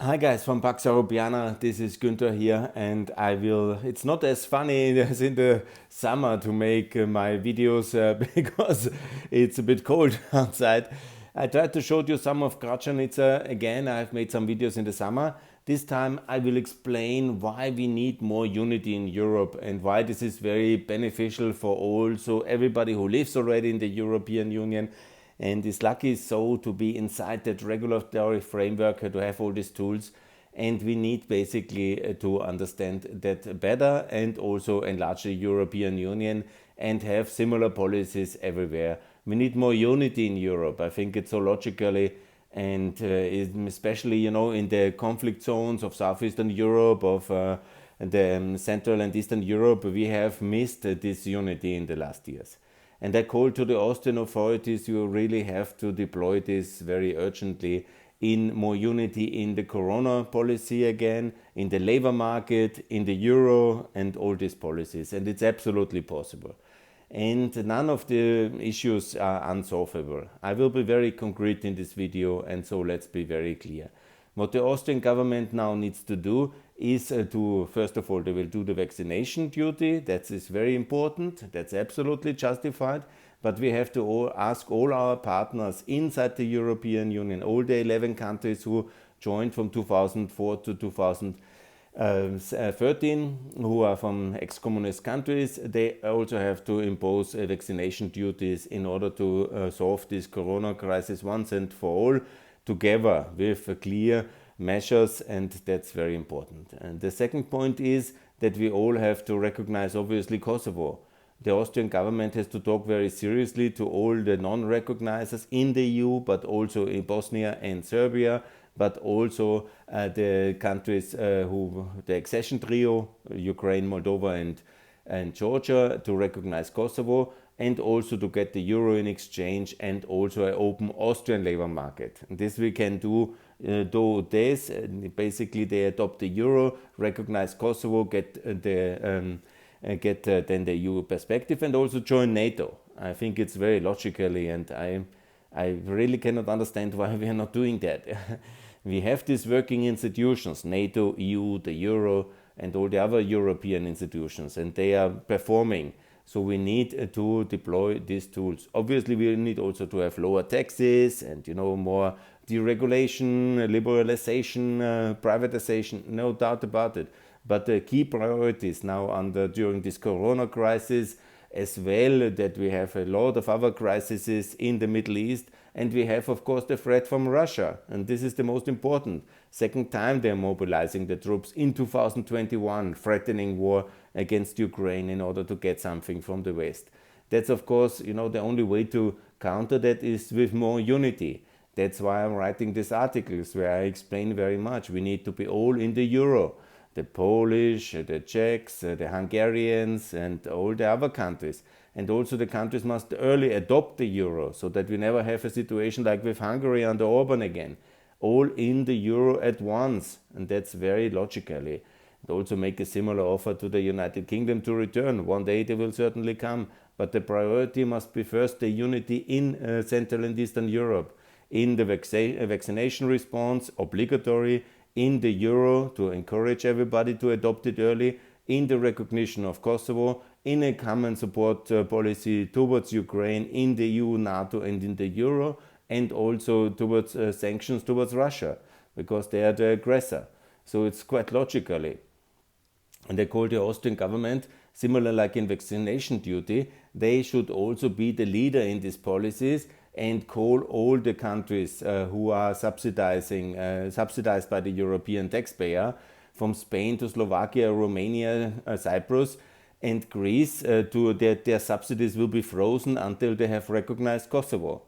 Hi guys from Pax Europiana, this is Günther here, and it's not as funny as in the summer to make my videos because it's a bit cold outside. I tried to show you some of Gracanica again. I've made some videos in the summer. This time I will explain why we need more unity in Europe and why this is very beneficial for all, so everybody who lives already in the European Union and is lucky so to be inside that regulatory framework, to have all these tools. And we need basically to understand that better and also enlarge the European Union and have similar policies everywhere. We need more unity in Europe. I think it's so logically, and especially in the conflict zones of southeastern Europe, of the Central and Eastern Europe, we have missed this unity in the last years. And I call to the Austrian authorities, you really have to deploy this very urgently in more unity in the corona policy again, in the labor market, in the euro, and all these policies. And it's absolutely possible. And none of the issues are unsolvable. I will be very concrete in this video, and so let's be very clear. What the Austrian government now needs to do is first of all, they will do the vaccination duty. That is very important. That's absolutely justified. But we have to ask all our partners inside the European Union, all the 11 countries who joined from 2004 to 2013, who are from ex-communist countries, they also have to impose vaccination duties in order to solve this corona crisis once and for all, together with clear measures, and that's very important. And the second point is that we all have to recognize, obviously, Kosovo. The Austrian government has to talk very seriously to all the non-recognizers in the EU, but also in Bosnia and Serbia, but also the countries the accession trio, Ukraine, Moldova, and Georgia, to recognize Kosovo, and also to get the euro in exchange, and also an open Austrian labor market. And this we can do basically they adopt the euro, recognize Kosovo, get then the EU perspective, and also join NATO. I think it's very logically, and I really cannot understand why we are not doing that. We have these working institutions, NATO, EU, the euro, and all the other European institutions, and they are performing. So we need to deploy these tools. Obviously, we need also to have lower taxes and more deregulation, liberalization, privatization, no doubt about it. But the key priorities now during this corona crisis, as well that we have a lot of other crises in the Middle East, and we have of course the threat from Russia, and this is the most important. Second time they're mobilizing the troops in 2021, threatening war against Ukraine in order to get something from the West. That's of course, the only way to counter that is with more unity. That's why I'm writing these articles where I explain very much. We need to be all in the euro. The Polish, the Czechs, the Hungarians, and all the other countries. And also the countries must early adopt the euro, so that we never have a situation like with Hungary under Orban again. All in the euro at once, and that's very logically. And also make a similar offer to the United Kingdom to return. One day they will certainly come, but the priority must be first the unity in Central and Eastern Europe, in the vaccination response, obligatory, in the euro to encourage everybody to adopt it early, in the recognition of Kosovo, in a common support policy towards Ukraine, in the EU, NATO, and in the euro, and also towards sanctions towards Russia, because they are the aggressor. So it's quite logically. And I call the Austrian government, similar like in vaccination duty, they should also be the leader in these policies and call all the countries who are subsidized by the European taxpayer, from Spain to Slovakia, Romania, Cyprus, and Greece, to their subsidies will be frozen until they have recognized Kosovo.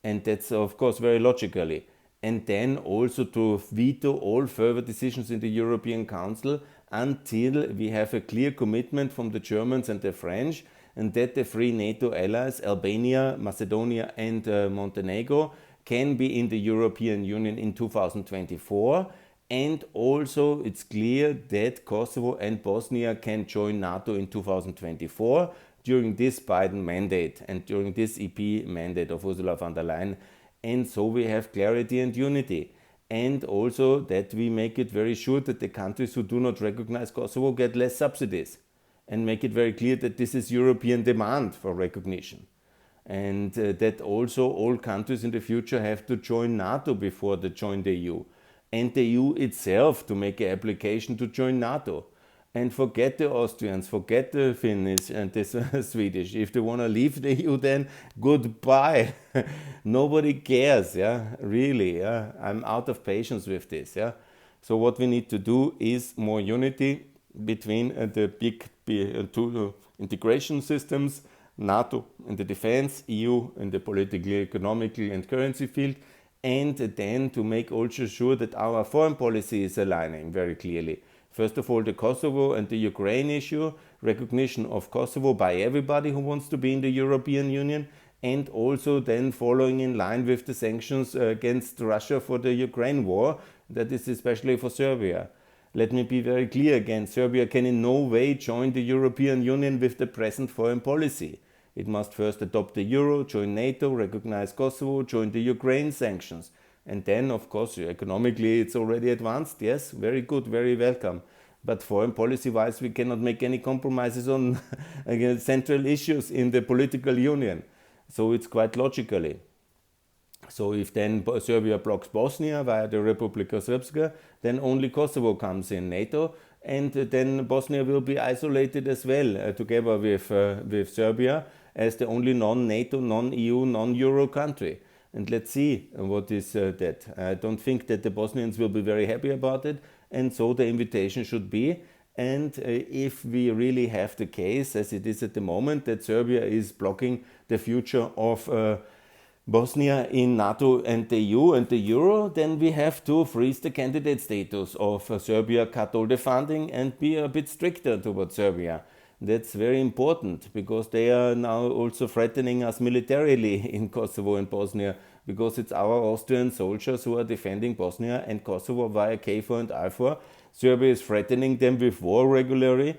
And that's of course very logically. And then also to veto all further decisions in the European Council until we have a clear commitment from the Germans and the French, and that the three NATO allies, Albania, Macedonia, and Montenegro, can be in the European Union in 2024. And also it's clear that Kosovo and Bosnia can join NATO in 2024 during this Biden mandate and during this EP mandate of Ursula von der Leyen. And so we have clarity and unity. and also that we make it very sure that the countries who do not recognize Kosovo get less subsidies, and make it very clear that this is European demand for recognition. And that also all countries in the future have to join NATO before they join the EU. And the EU itself to make an application to join NATO. And forget the Austrians, forget the Finnish and the Swedish. If they want to leave the EU, then goodbye. Nobody cares, yeah, really. Yeah? I'm out of patience with this. Yeah? So what we need to do is more unity between the big two integration systems, NATO in the defense, EU in the political, economical and currency field, and then to make also sure that our foreign policy is aligning very clearly. First of all, the Kosovo and the Ukraine issue, recognition of Kosovo by everybody who wants to be in the European Union, and also then following in line with the sanctions against Russia for the Ukraine war, that is especially for Serbia. Let me be very clear again, Serbia can in no way join the European Union with the present foreign policy. It must first adopt the euro, join NATO, recognize Kosovo, join the Ukraine sanctions. And then, of course, economically it's already advanced, yes, very good, very welcome. But foreign policy-wise, we cannot make any compromises on central issues in the political union. So it's quite logically. So if then Serbia blocks Bosnia via the Republika Srpska, then only Kosovo comes in NATO, and then Bosnia will be isolated as well, together with Serbia, as the only non-NATO, non-EU, non-Euro country. And let's see what is that. I don't think that the Bosnians will be very happy about it, and so the invitation should be. And if we really have the case, as it is at the moment, that Serbia is blocking the future of Bosnia in NATO and the EU and the Euro, then we have to freeze the candidate status of Serbia, cut all the funding, and be a bit stricter towards Serbia. That's very important, because they are now also threatening us militarily in Kosovo and Bosnia, because it's our Austrian soldiers who are defending Bosnia and Kosovo via KFOR and IFOR. Serbia is threatening them with war regularly,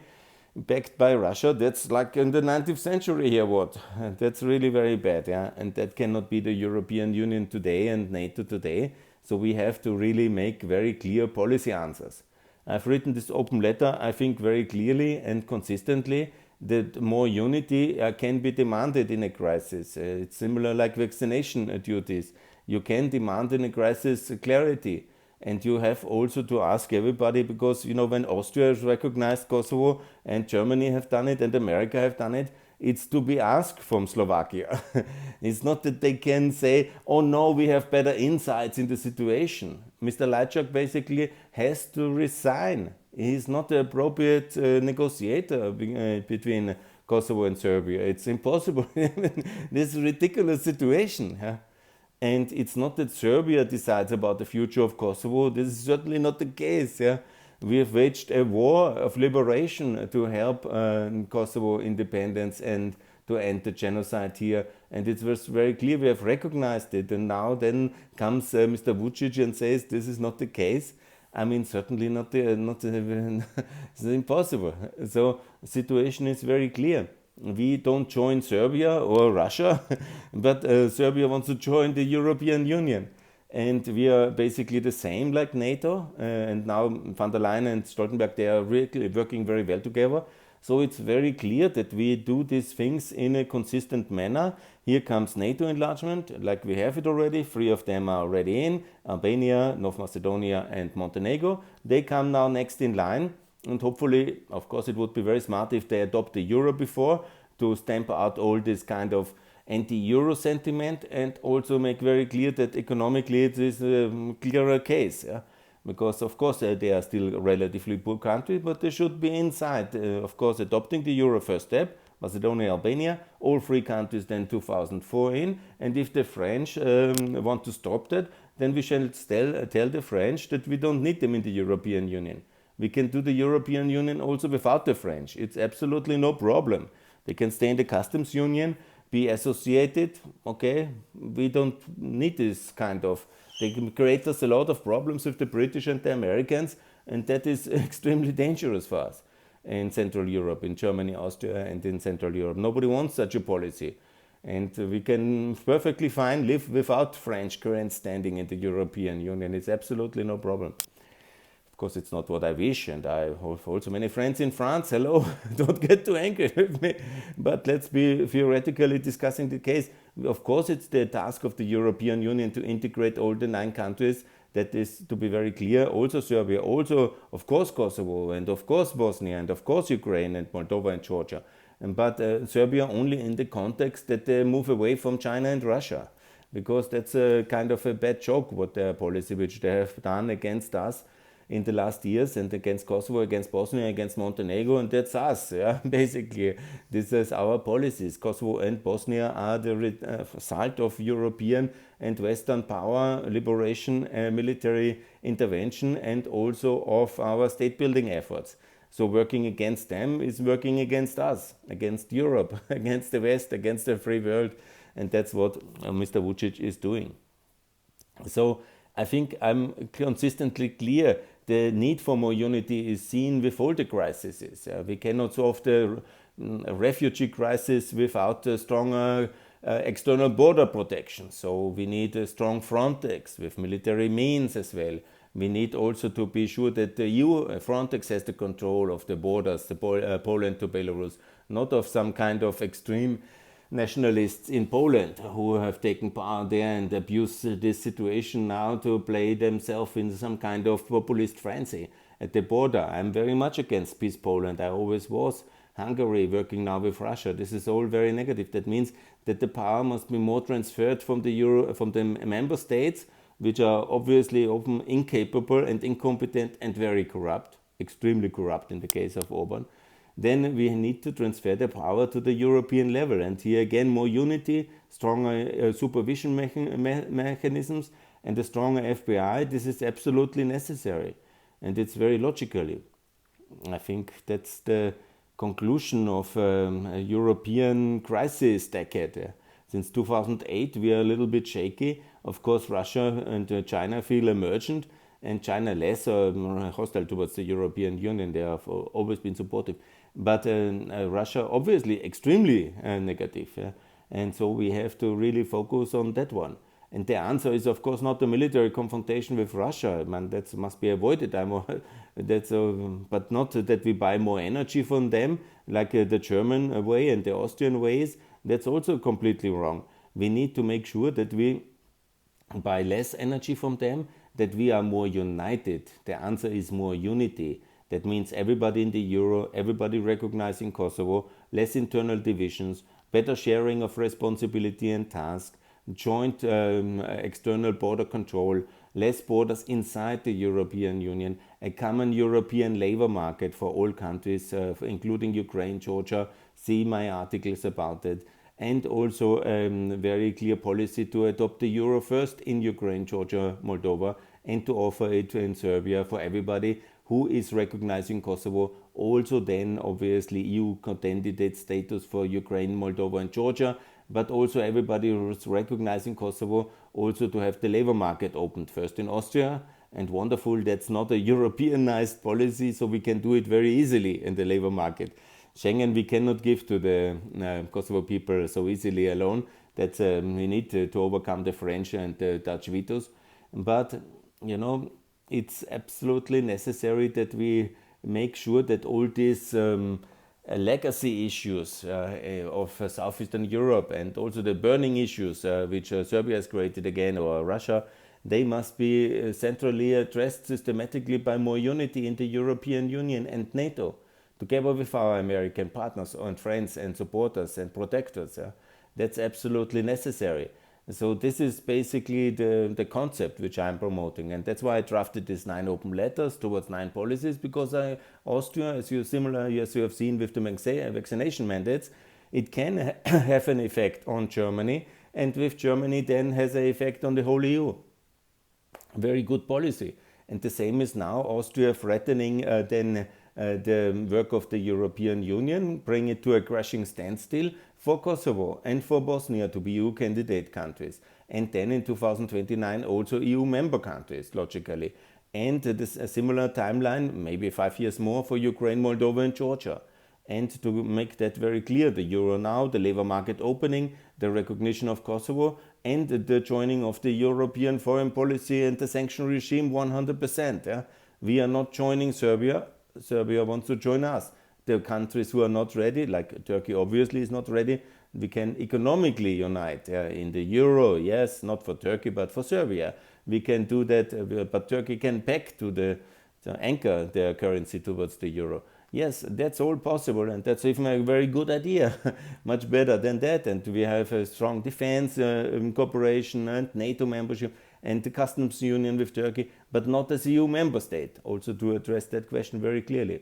backed by Russia. That's like in the 19th century here, what? That's really very bad, yeah? And that cannot be the European Union today and NATO today. So we have to really make very clear policy answers. I've written this open letter, I think, very clearly and consistently that more unity can be demanded in a crisis. It's similar like vaccination duties. You can demand in a crisis clarity. And you have also to ask everybody, because, you know, when Austria has recognized Kosovo and Germany have done it and America have done it, it's to be asked from Slovakia. It's not that they can say, oh no, we have better insights in the situation. Mr. Lajčák basically has to resign. He's not the appropriate negotiator between Kosovo and Serbia. It's impossible. This ridiculous situation. Huh? And it's not that Serbia decides about the future of Kosovo. This is certainly not the case. Yeah? We have waged a war of liberation to help Kosovo independence and to end the genocide here. And it was very clear, we have recognized it. And now then comes Mr. Vučić and says this is not the case. I mean, certainly not it's impossible. So the situation is very clear. We don't join Serbia or Russia, but Serbia wants to join the European Union. And we are basically the same like NATO. And now van der Leyen and Stoltenberg, they are really working very well together. So it's very clear that we do these things in a consistent manner. Here comes NATO enlargement, like we have it already. 3 of them are already in: Albania, North Macedonia and Montenegro. They come now next in line. And hopefully, of course, it would be very smart if they adopt the euro before, to stamp out all this kind of anti-euro sentiment, and also make very clear that economically it is a clearer case. Yeah? Because, of course, they are still a relatively poor country, but they should be inside, of course, adopting the euro first step. Macedonia, Albania, all 3 countries then 2004 in. And if the French want to stop that, then we shall tell the French that we don't need them in the European Union. We can do the European Union also without the French. It's absolutely no problem. They can stay in the customs union, be associated, okay? We don't need this kind of... They can create us a lot of problems with the British and the Americans, and that is extremely dangerous for us in Central Europe, in Germany, Austria, and in Central Europe. Nobody wants such a policy. And we can perfectly fine live without French grandstanding in the European Union. It's absolutely no problem. Of course, it's not what I wish, and I have also many friends in France. Hello, don't get too angry with me. But let's be theoretically discussing the case. Of course, it's the task of the European Union to integrate all the 9 countries. That is to be very clear. Also Serbia, also of course Kosovo, and of course Bosnia, and of course Ukraine and Moldova and Georgia. But Serbia only in the context that they move away from China and Russia, because that's a kind of a bad joke, what their policy which they have done against us in the last years, and against Kosovo, against Bosnia, against Montenegro, and that's us. Yeah, basically, this is our policies. Kosovo and Bosnia are the result of European and Western power liberation, military intervention, and also of our state building efforts. So working against them is working against us, against Europe, against the West, against the free world, and that's what Mr. Vucic is doing. So I think I'm consistently clear. The need for more unity is seen with all the crises. We cannot solve the refugee crisis without a stronger external border protection. So we need a strong Frontex with military means as well. We need also to be sure that the EU Frontex has the control of the borders, Poland to Belarus, not of some kind of extreme nationalists in Poland who have taken power there and abuse this situation now to play themselves in some kind of populist frenzy at the border. I'm very much against peace Poland. I always was. Hungary working now with Russia. This is all very negative. That means that the power must be more transferred from the member states, which are obviously often incapable and incompetent and very corrupt, extremely corrupt in the case of Orban. Then we need to transfer the power to the European level. And here again, more unity, stronger supervision mechanisms, and a stronger FBI. This is absolutely necessary. And it's very logically. I think that's the conclusion of a European crisis decade. Since 2008, we are a little bit shaky. Of course, Russia and China feel emergent, and China less hostile towards the European Union. They have always been supportive. But Russia obviously extremely negative. And so we have to really focus on that one. And the answer is, of course, not a military confrontation with Russia. Man, that must be avoided. But not that we buy more energy from them, like the German way and the Austrian ways. That's also completely wrong. We need to make sure that we buy less energy from them, that we are more united. The answer is more unity. That means everybody in the euro, everybody recognizing Kosovo, less internal divisions, better sharing of responsibility and task, joint external border control, less borders inside the European Union, a common European labor market for all countries, including Ukraine, Georgia. See my articles about it. And also a very clear policy to adopt the euro first in Ukraine, Georgia, Moldova, and to offer it in Serbia for everybody who is recognizing Kosovo. Also then obviously EU candidate status for Ukraine, Moldova and Georgia, but also everybody who is recognizing Kosovo also to have the labor market opened first in Austria. And wonderful, that's not a Europeanized policy, so we can do it very easily in the labor market. Schengen we cannot give to the Kosovo people so easily alone. That's we need to overcome the French and the Dutch vetoes. But, it's absolutely necessary that we make sure that all these legacy issues of Southeastern Europe and also the burning issues which Serbia has created again, or Russia, they must be centrally addressed systematically by more unity in the European Union and NATO, together with our American partners and friends and supporters and protectors. That's absolutely necessary. So this is basically the concept which I'm promoting, and that's why I drafted these 9 open letters towards 9 policies, because Austria, as you have seen with the vaccination mandates, it can have an effect on Germany, and with Germany then has an effect on the whole EU. Very good policy. And the same is now Austria threatening the work of the European Union, bring it to a crashing standstill for Kosovo and for Bosnia to be EU candidate countries. And then in 2029 also EU member countries, logically. And a similar timeline, maybe 5 years more, for Ukraine, Moldova and Georgia. and to make that very clear, the euro now, the labor market opening, the recognition of Kosovo, and the joining of the European foreign policy and the sanction regime 100%. Yeah? We are not joining Serbia. Serbia wants to join us. The countries who are not ready, like Turkey obviously is not ready, we can economically unite in the euro, yes, not for Turkey, but for Serbia. We can do that, but Turkey can back to anchor their currency towards the euro. Yes, that's all possible, and that's even a very good idea, much better than that. And we have a strong defense cooperation and NATO membership and the customs union with Turkey, but not as EU member state, also to address that question very clearly.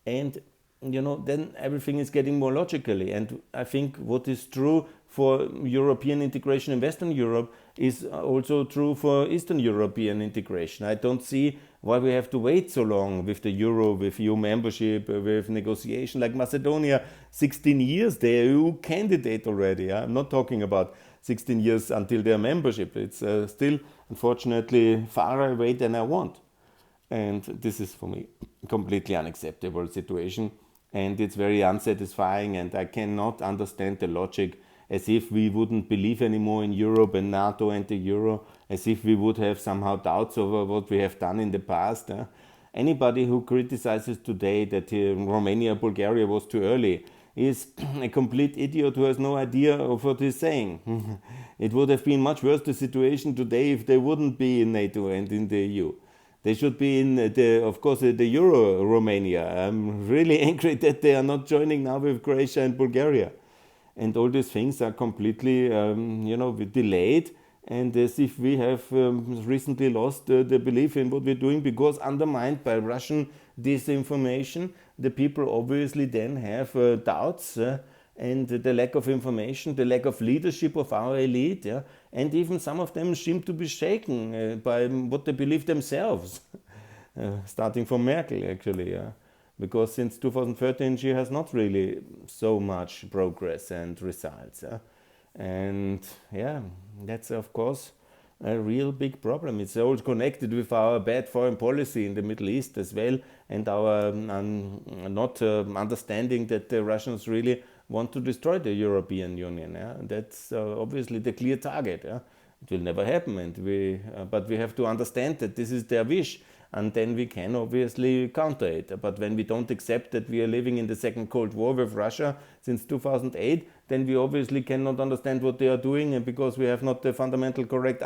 And then everything is getting more logically. And I think what is true for European integration in Western Europe is also true for Eastern European integration. I don't see why we have to wait so long with the euro, with EU membership, with negotiation. Like Macedonia, 16 years, they're EU candidate already. I'm not talking about 16 years until their membership. It's still, unfortunately, far away than I want. And this is, for me, a completely unacceptable situation. And it's very unsatisfying, and I cannot understand the logic, as if we wouldn't believe anymore in Europe and NATO and the euro, as if we would have somehow doubts over what we have done in the past. Anybody who criticizes today that Romania, Bulgaria was too early is a complete idiot who has no idea of what he's saying. It would have been much worse the situation today if they wouldn't be in NATO and in the EU. They should be in, of course, the Euro Romania. I'm really angry that they are not joining now with Croatia and Bulgaria. And all these things are completely, delayed. And as if we have recently lost the belief in what we're doing, because undermined by Russian disinformation, the people obviously then have doubts. And the lack of information, the lack of leadership of our elite, and even some of them seem to be shaken by what they believe themselves, starting from Merkel actually, because since 2013 she has not really so much progress and results, and that's of course a real big problem. It's all connected with our bad foreign policy in the Middle East as well, and our not understanding that the Russians really want to destroy the European Union. That's obviously the clear target. It will never happen, and but we have to understand that this is their wish, and then we can obviously counter it. But when we don't accept that we are living in the second Cold War with Russia since 2008, then we obviously cannot understand what they are doing, and because we have not the fundamental correct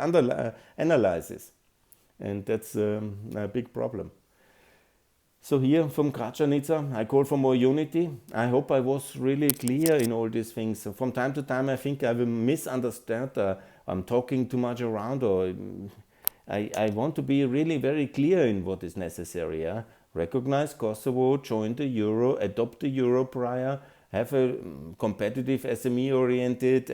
analysis. And that's a big problem. So here from Gracanica, I call for more unity. I hope I was really clear in all these things. So from time to time I think I will misunderstand, I'm talking too much around, or I want to be really very clear in what is necessary. Recognize Kosovo, join the euro, adopt the euro prior, have a competitive SME-oriented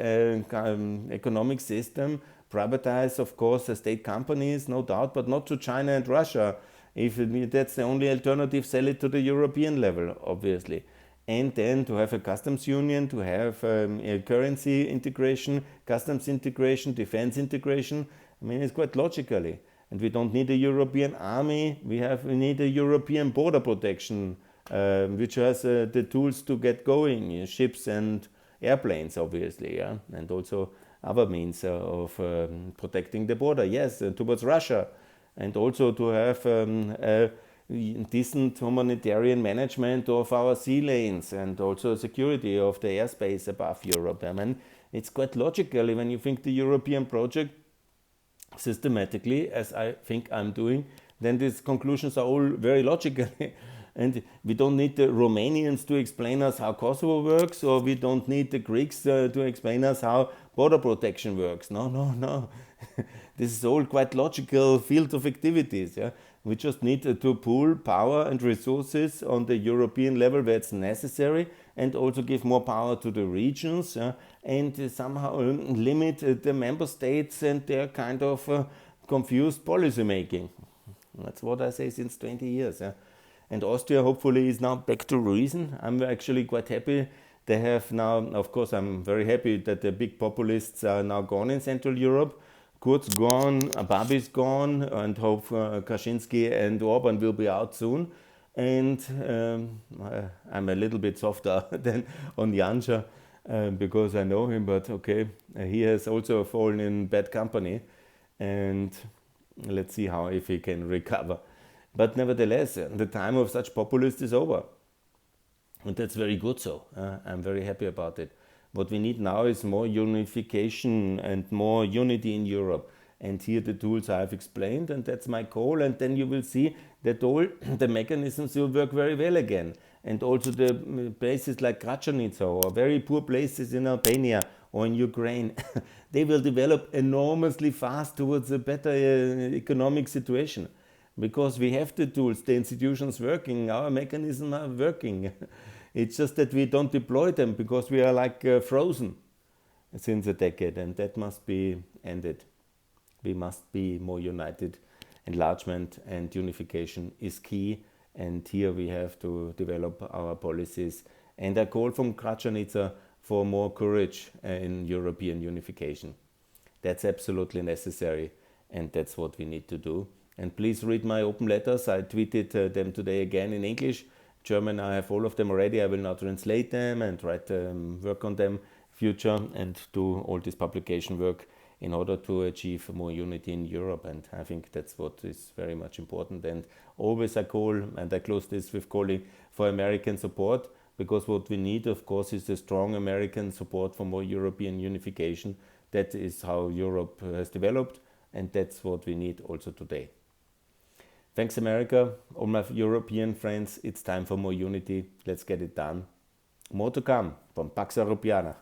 economic system, privatize, of course, state companies, no doubt, but not to China and Russia. If that's the only alternative, sell it to the European level, obviously. And then to have a customs union, to have a currency integration, customs integration, defense integration. I mean, it's quite logically. And we don't need a European army. We need a European border protection, which has the tools to get going, ships and airplanes, obviously, and also other means of protecting the border, yes, towards Russia. And also to have a decent humanitarian management of our sea lanes, and also security of the airspace above Europe. I mean, it's quite logical when you think the European project systematically, as I think I'm doing, then these conclusions are all very logical. And we don't need the Romanians to explain us how Kosovo works, or we don't need the Greeks to explain us how border protection works. No. This is all quite logical field of activities. We just need to pool power and resources on the European level where it's necessary, and also give more power to the regions, and somehow limit the member states and their kind of confused policy making. That's what I say since 20 years. And Austria hopefully is now back to reason. I'm actually quite happy. They have now, of course, I'm very happy that the big populists are now gone in Central Europe. Kurz gone, Babi's gone, and hope Kaczynski and Orban will be out soon. And I'm a little bit softer than on Janscha because I know him, but okay, he has also fallen in bad company, and let's see how if he can recover. But nevertheless, the time of such populists is over. And that's very good so. I'm very happy about it. What we need now is more unification and more unity in Europe. And here the tools I've explained, and that's my goal. And then you will see that all the mechanisms will work very well again. And also the places like Gracanica or very poor places in Albania or in Ukraine, they will develop enormously fast towards a better economic situation because we have the tools, the institutions working, our mechanisms are working. It's just that we don't deploy them because we are like frozen since a decade, and that must be ended. We must be more united. Enlargement and unification is key, and here we have to develop our policies. And I call from Gracanica for more courage in European unification. That's absolutely necessary, and that's what we need to do. And please read my open letters. I tweeted them today again in English. German, I have all of them already. I will now translate them and write work on them future and do all this publication work in order to achieve more unity in Europe. And I think that's what is very much important. And always I call, and I close this with calling for American support, because what we need, of course, is a strong American support for more European unification. That is how Europe has developed, and that's what we need also today. Thanks, America. All my European friends, it's time for more unity. Let's get it done. More to come from Pax Europiana.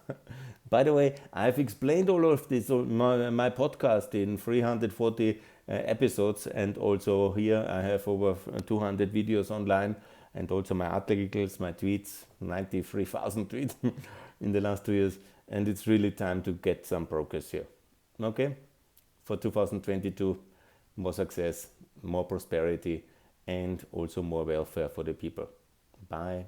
By the way, I've explained all of this on my podcast in 340 episodes, and also here I have over 200 videos online, and also my articles, my tweets, 93,000 tweets in the last 2 years, and it's really time to get some progress here. Okay? For 2022, more success, more prosperity, and also more welfare for the people. Bye.